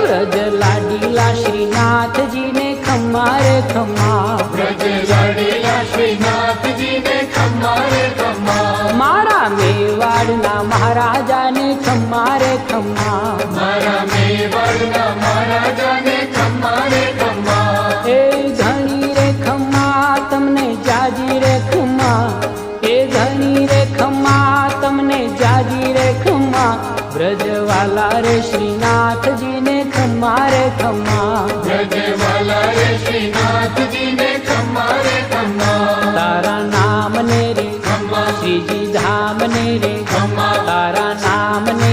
વ્રજ લાડીલા શ્રીનાથજી ને ખમ્મા રે ખમ્મા, વ્રજ લાડીલા શ્રીનાથજી ને ખમ્મા રે ખમ્મા, મારા મેવાડના મહારાજાને ખમ્મા રે ખમ્મા, મારા મેવાડના મહારાજાને ખમ્મા રે ખમ્મા, એ ધણી રે ખમ્મા તમને જાજી રે ખમ્મા, એ ધણી રે ખમ્મા તમને જાજી રે ખમ્મા, વ્રજવાલા રે શ્રીનાથજી ને ખમ્મા રે ખમ્મા, વ્રજવાલા રે શ્રીનાથજી ને ખમ્મા રે ખમ્મા, તારા નામ ને રે ખમ્મા, શ્રીજી ધામ ને રે ખમ્મા, તારા નામ ને